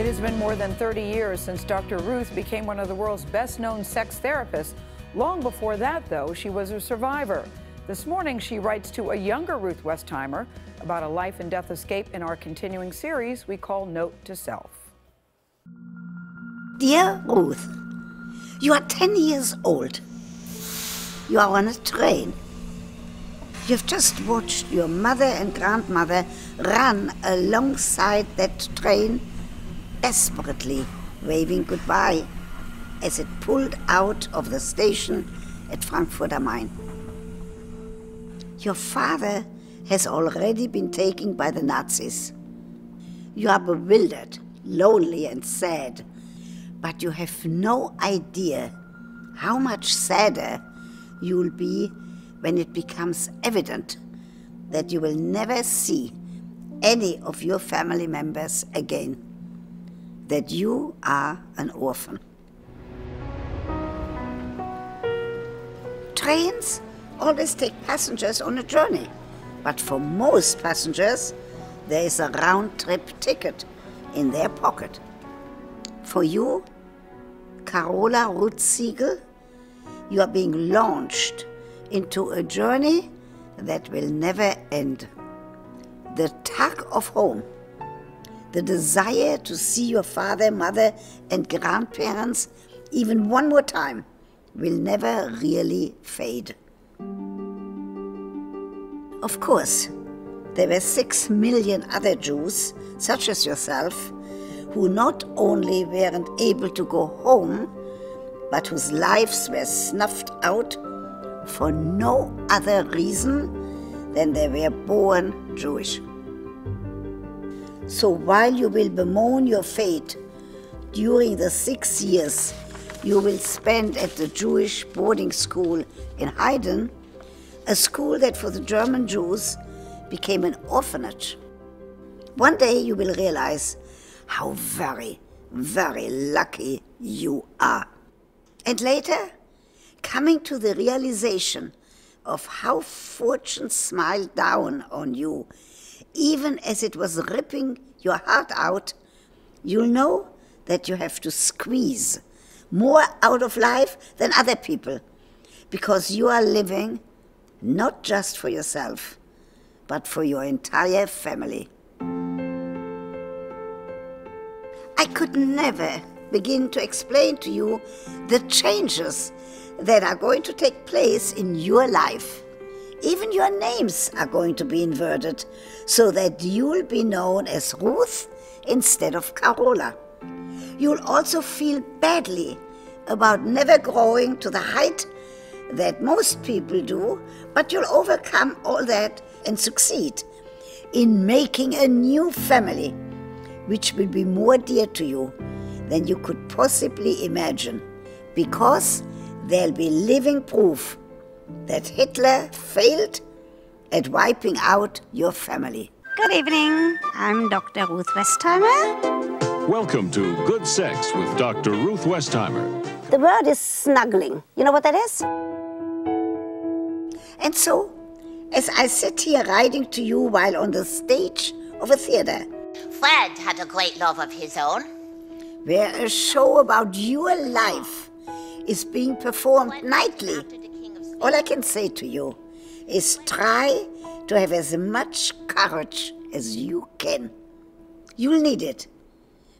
has been more than 30 years since Dr. Ruth became one of the world's best-known sex therapists. Long before that, though, she was a survivor. This morning, she writes to a younger Ruth Westheimer about a life and death escape in our continuing series we call Note to Self. Dear Ruth, you are 10 years old. You are on a train. You've just watched your mother and grandmother run alongside that train, desperately waving goodbye as it pulled out of the station at Frankfurt am Main. Your father has already been taken by the Nazis. You are bewildered, lonely and sad, but you have no idea how much sadder you'll be when it becomes evident that you will never see any of your family members again, that you are an orphan. Trains always take passengers on a journey, but for most passengers, there is a round-trip ticket in their pocket. For you, Carola Ruth, you are being launched into a journey that will never end. The tug of home, the desire to see your father, mother, and grandparents even one more time will never really fade. Of course, there were 6 million other Jews, such as yourself, who not only weren't able to go home, but whose lives were snuffed out for no other reason than they were born Jewish. So while you will bemoan your fate during the 6 years you will spend at the Jewish boarding school in Haydn, a school that for the German Jews became an orphanage, one day you will realize how very, very lucky you are. And later, coming to the realization of how fortune smiled down on you, even as it was ripping your heart out, you'll know that you have to squeeze more out of life than other people, because you are living not just for yourself, but for your entire family. I could never begin to explain to you the changes that are going to take place in your life. Even your names are going to be inverted so that you'll be known as Ruth instead of Carola. You'll also feel badly about never growing to the height that most people do, but you'll overcome all that and succeed in making a new family, which will be more dear to you than you could possibly imagine, because there'll be living proof that Hitler failed at wiping out your family. Good evening. I'm Dr. Ruth Westheimer. Welcome to Good Sex with Dr. Ruth Westheimer. The word is snuggling. You know what that is? And so, as I sit here writing to you while on the stage of a theater, Fred had a great love of his own, where a show about your life is being performed nightly, all I can say to you is try to have as much courage as you can. You'll need it,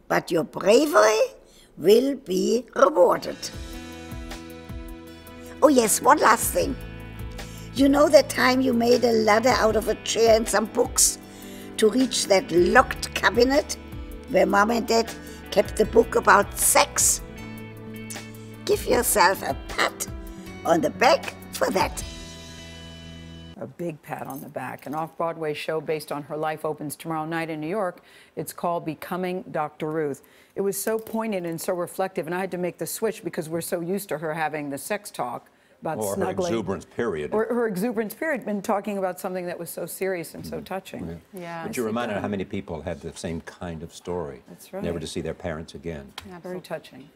but your bravery will be rewarded. Oh yes, one last thing. You know that time you made a ladder out of a chair and some books to reach that locked cabinet where Mom and Dad kept the book about sex? Give yourself a pat on the back for that. A big pat on the back. An off-Broadway show based on her life opens tomorrow night in New York. It's called Becoming Dr. Ruth. It was so poignant and so reflective, and I had to make the switch because we're so used to her having the sex talk about snuggling. Her exuberance period. Or her exuberance period, been talking about something that was so serious and so touching. Yeah. But you're reminded of how many people had the same kind of story. That's right. Never to see their parents again. Yeah, very touching.